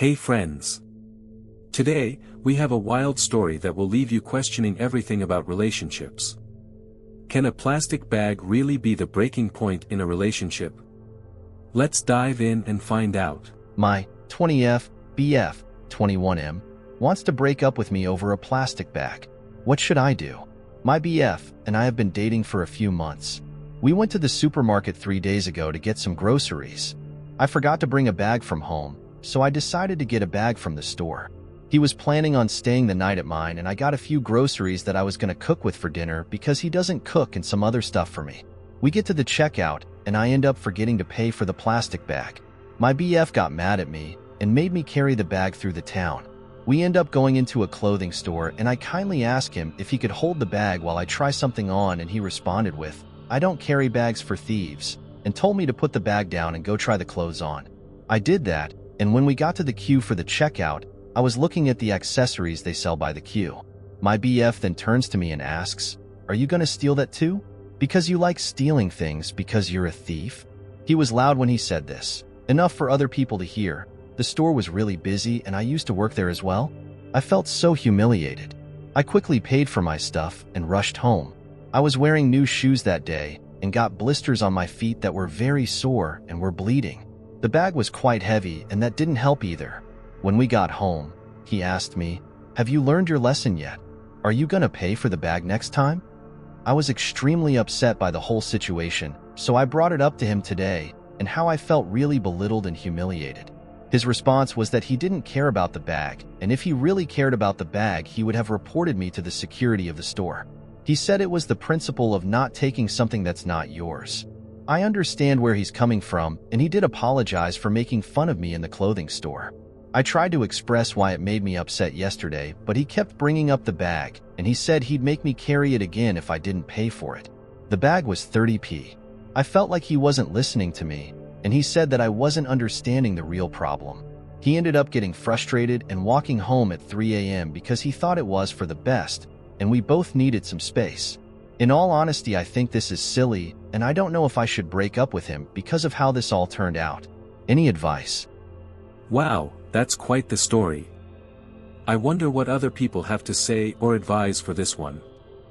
Hey friends! Today, we have a wild story that will leave you questioning everything about relationships. Can a plastic bag really be the breaking point in a relationship? Let's dive in and find out. My 20F BF 21M wants to break up with me over a plastic bag. What should I do? My BF and I have been dating for a few months. We went to the supermarket 3 days ago to get some groceries. I forgot to bring a bag from home, so I decided to get a bag from the store. He was planning on staying the night at mine, and I got a few groceries that I was going to cook with for dinner because he doesn't cook and some other stuff for me. We get to the checkout, and I end up forgetting to pay for the plastic bag. My BF got mad at me and made me carry the bag through the town. We end up going into a clothing store, and I kindly asked him if he could hold the bag while I try something on, and he responded with, "I don't carry bags for thieves," and told me to put the bag down and go try the clothes on. I did that, and when we got to the queue for the checkout, I was looking at the accessories they sell by the queue. My BF then turns to me and asks, "Are you gonna steal that too? Because you like stealing things because you're a thief?" He was loud when he said this, enough for other people to hear. The store was really busy and I used to work there as well. I felt so humiliated. I quickly paid for my stuff and rushed home. I was wearing new shoes that day and got blisters on my feet that were very sore and were bleeding. The bag was quite heavy and that didn't help either. When we got home, he asked me, "Have you learned your lesson yet? Are you gonna pay for the bag next time?" I was extremely upset by the whole situation, so I brought it up to him today and how I felt really belittled and humiliated. His response was that he didn't care about the bag, and if he really cared about the bag, he would have reported me to the security of the store. He said it was the principle of not taking something that's not yours. I understand where he's coming from, and he did apologize for making fun of me in the clothing store. I tried to express why it made me upset yesterday, but he kept bringing up the bag, and he said he'd make me carry it again if I didn't pay for it. The bag was 30p. I felt like he wasn't listening to me, and he said that I wasn't understanding the real problem. He ended up getting frustrated and walking home at 3 a.m. because he thought it was for the best, and we both needed some space. In all honesty, I think this is silly, and I don't know if I should break up with him because of how this all turned out. Any advice? Wow, that's quite the story. I wonder what other people have to say or advise for this one.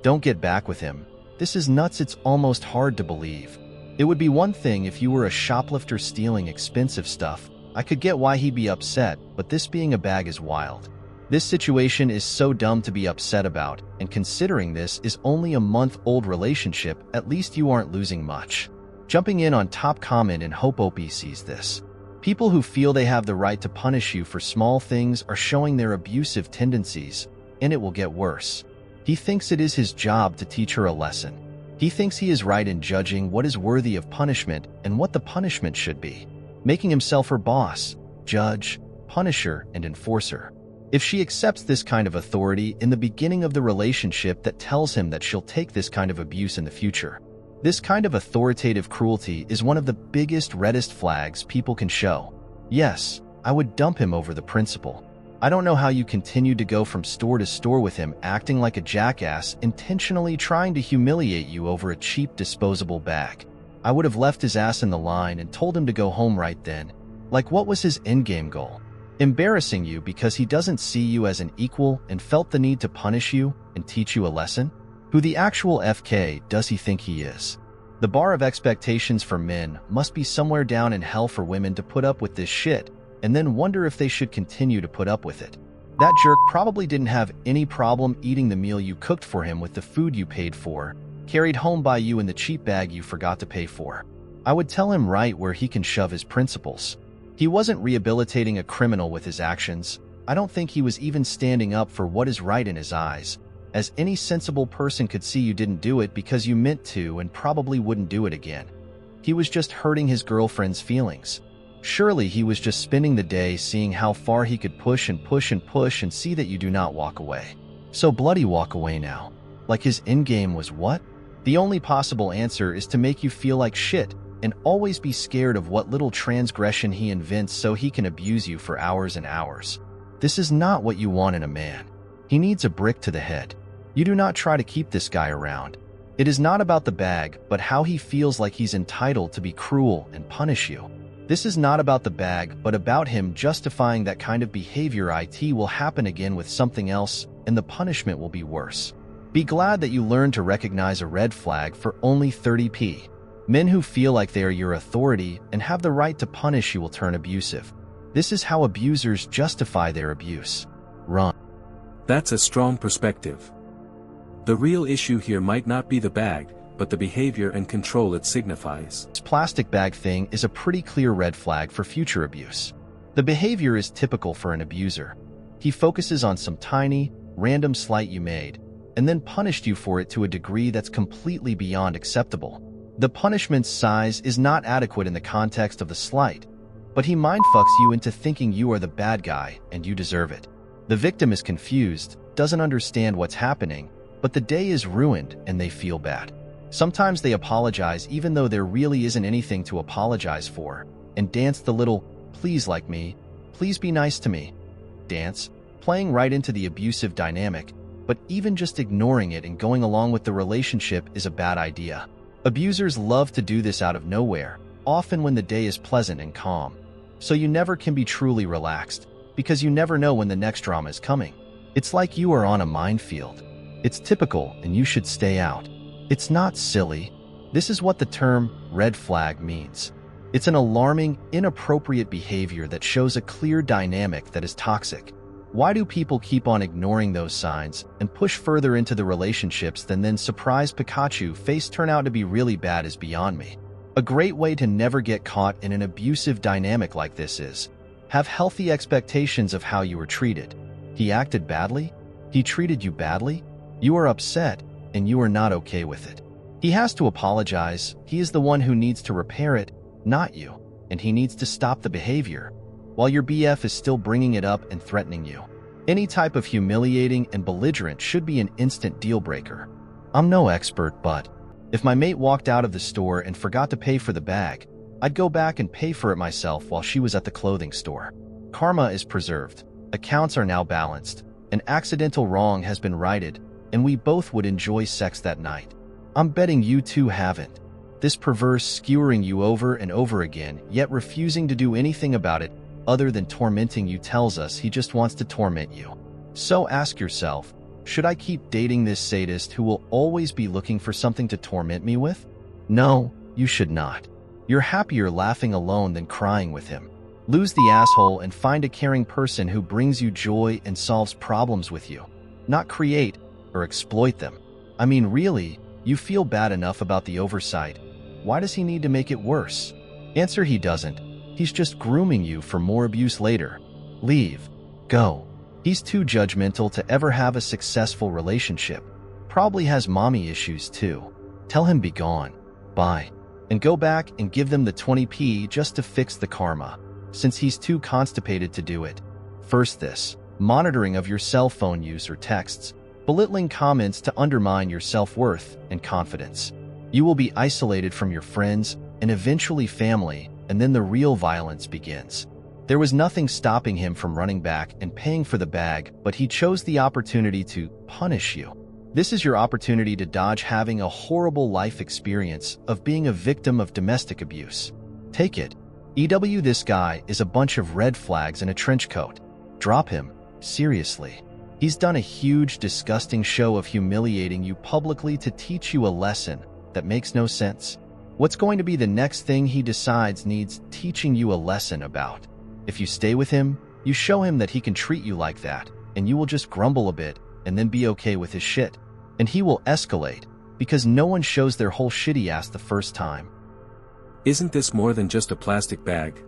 Don't get back with him. This is nuts. It's almost hard to believe. It would be one thing if you were a shoplifter stealing expensive stuff. I could get why he'd be upset, but this being a bag is wild. This situation is so dumb to be upset about, and considering this is only a month-old relationship, at least you aren't losing much. Jumping in on top comment and hope Opie sees this. People who feel they have the right to punish you for small things are showing their abusive tendencies, and it will get worse. He thinks it is his job to teach her a lesson. He thinks he is right in judging what is worthy of punishment and what the punishment should be, making himself her boss, judge, punisher, and enforcer. If she accepts this kind of authority in the beginning of the relationship, that tells him that she'll take this kind of abuse in the future. This kind of authoritative cruelty is one of the biggest reddest flags people can show. Yes, I would dump him over the principle. I don't know how you continued to go from store to store with him acting like a jackass, intentionally trying to humiliate you over a cheap disposable bag. I would have left his ass in the line and told him to go home right then. Like, what was his endgame goal? Embarrassing you because he doesn't see you as an equal and felt the need to punish you and teach you a lesson? Who the actual FK does he think he is? The bar of expectations for men must be somewhere down in hell for women to put up with this shit and then wonder if they should continue to put up with it. That jerk probably didn't have any problem eating the meal you cooked for him with the food you paid for, carried home by you in the cheap bag you forgot to pay for. I would tell him right where he can shove his principles. He wasn't rehabilitating a criminal with his actions. I don't think he was even standing up for what is right in his eyes, as any sensible person could see you didn't do it because you meant to and probably wouldn't do it again. He was just hurting his girlfriend's feelings. Surely he was just spending the day seeing how far he could push and push and push and see that you do not walk away. So bloody walk away now. Like his endgame was what? The only possible answer is to make you feel like shit and always be scared of what little transgression he invents so he can abuse you for hours and hours. This is not what you want in a man. He needs a brick to the head. You do not try to keep this guy around. It is not about the bag, but how he feels like he's entitled to be cruel and punish you. This is not about the bag, but about him justifying that kind of behavior. It will happen again with something else, and the punishment will be worse. Be glad that you learned to recognize a red flag for only 30p. Men who feel like they are your authority and have the right to punish you will turn abusive. This is how abusers justify their abuse. Run. That's a strong perspective. The real issue here might not be the bag, but the behavior and control it signifies. This plastic bag thing is a pretty clear red flag for future abuse. The behavior is typical for an abuser. He focuses on some tiny, random slight you made, and then punished you for it to a degree that's completely beyond acceptable. The punishment's size is not adequate in the context of the slight, but he mindfucks you into thinking you are the bad guy and you deserve it. The victim is confused, doesn't understand what's happening, but the day is ruined and they feel bad. Sometimes they apologize even though there really isn't anything to apologize for, and dance the little, "please like me, please be nice to me" dance, playing right into the abusive dynamic, but even just ignoring it and going along with the relationship is a bad idea. Abusers love to do this out of nowhere, often when the day is pleasant and calm. So you never can be truly relaxed, because you never know when the next drama is coming. It's like you are on a minefield. It's typical and you should stay out. It's not silly. This is what the term red flag means. It's an alarming, inappropriate behavior that shows a clear dynamic that is toxic. Why do people keep on ignoring those signs and push further into the relationships than then surprise Pikachu face turn out to be really bad is beyond me. A great way to never get caught in an abusive dynamic like this is have healthy expectations of how you were treated. He acted badly? He treated you badly? You are upset, and you are not okay with it. He has to apologize. He is the one who needs to repair it, not you, and he needs to stop the behavior, while your BF is still bringing it up and threatening you. Any type of humiliating and belligerent should be an instant deal breaker. I'm no expert, but if my mate walked out of the store and forgot to pay for the bag, I'd go back and pay for it myself while she was at the clothing store. Karma is preserved, accounts are now balanced, an accidental wrong has been righted, and we both would enjoy sex that night. I'm betting you two haven't. This perverse skewering you over and over again, yet refusing to do anything about it other than tormenting you tells us he just wants to torment you. So ask yourself, should I keep dating this sadist who will always be looking for something to torment me with? No, you should not. You're happier laughing alone than crying with him. Lose the asshole and find a caring person who brings you joy and solves problems with you, not create or exploit them. I mean, really, you feel bad enough about the oversight. Why does he need to make it worse? Answer: he doesn't. He's just grooming you for more abuse later. Leave. Go. He's too judgmental to ever have a successful relationship. Probably has mommy issues too. Tell him be gone. Bye. And go back and give them the 20p just to fix the karma, since he's too constipated to do it. First this, monitoring of your cell phone use or texts, belittling comments to undermine your self-worth and confidence. You will be isolated from your friends and eventually family, and then the real violence begins. There was nothing stopping him from running back and paying for the bag, but he chose the opportunity to punish you. This is your opportunity to dodge having a horrible life experience of being a victim of domestic abuse. Take it. This guy is a bunch of red flags in a trench coat. Drop him. Seriously. He's done a huge, disgusting show of humiliating you publicly to teach you a lesson that makes no sense. What's going to be the next thing he decides needs teaching you a lesson about? If you stay with him, you show him that he can treat you like that, and you will just grumble a bit and then be okay with his shit. And he will escalate, because no one shows their whole shitty ass the first time. Isn't this more than just a plastic bag?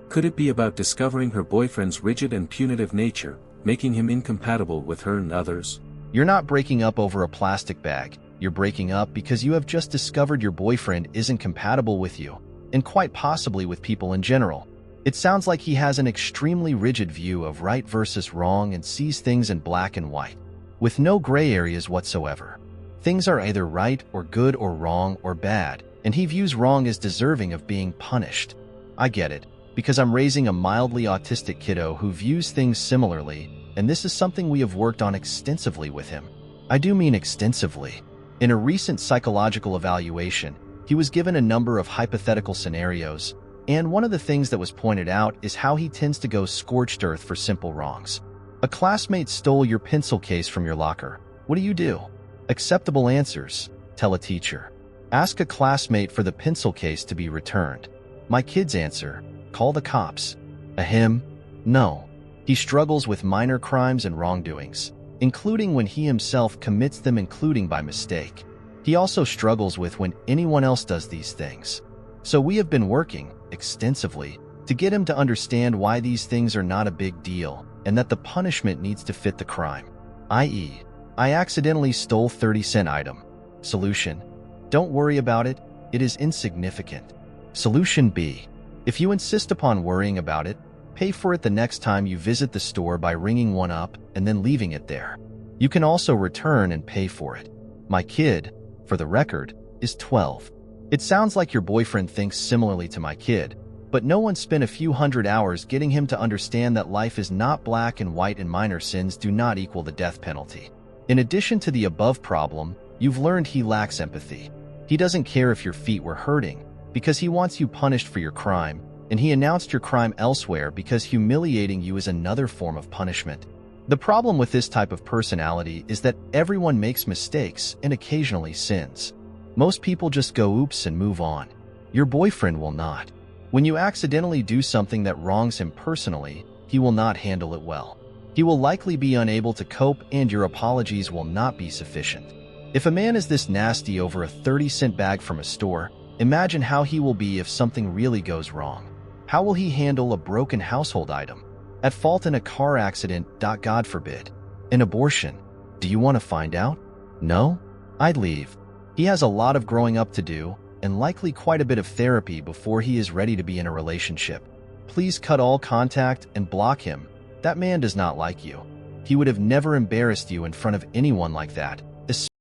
Could it be about discovering her boyfriend's rigid and punitive nature, making him incompatible with her and others? You're not breaking up over a plastic bag. You're breaking up because you have just discovered your boyfriend isn't compatible with you, and quite possibly with people in general. It sounds like he has an extremely rigid view of right versus wrong and sees things in black and white, with no gray areas whatsoever. Things are either right or good or wrong or bad, and he views wrong as deserving of being punished. I get it, because I'm raising a mildly autistic kiddo who views things similarly, and this is something we have worked on extensively with him. I do mean extensively. In a recent psychological evaluation, he was given a number of hypothetical scenarios, And one of the things that was pointed out is how he tends to go scorched earth for simple wrongs. A classmate stole your pencil case from your locker. What do? Acceptable answers. Tell a teacher. Ask a classmate for the pencil case to be returned. My kids answer. Call the cops. Ahem. No. He struggles with minor crimes and wrongdoings, including when he himself commits them, including by mistake. He also struggles with when anyone else does these things. So we have been working extensively to get him to understand why these things are not a big deal and that the punishment needs to fit the crime. I.e., I accidentally stole 30-cent item. Solution: don't worry about it, it is insignificant. Solution B: if you insist upon worrying about it, pay for it the next time you visit the store by ringing one up and then leaving it there. You can also return and pay for it. My kid, for the record, is 12. It sounds like your boyfriend thinks similarly to my kid, but no one spent a few hundred hours getting him to understand that life is not black and white and minor sins do not equal the death penalty. In addition to the above problem, you've learned he lacks empathy. He doesn't care if your feet were hurting because he wants you punished for your crime, and he announced your crime elsewhere because humiliating you is another form of punishment. The problem with this type of personality is that everyone makes mistakes and occasionally sins. Most people just go oops and move on. Your boyfriend will not. When you accidentally do something that wrongs him personally, he will not handle it well. He will likely be unable to cope and your apologies will not be sufficient. If a man is this nasty over a 30-cent bag from a store, imagine how he will be if something really goes wrong. How will he handle a broken household item? At fault in a car accident, God forbid. An abortion. Do you want to find out? No? I'd leave. He has a lot of growing up to do, and likely quite a bit of therapy before he is ready to be in a relationship. Please cut all contact and block him. That man does not like you. He would have never embarrassed you in front of anyone like that.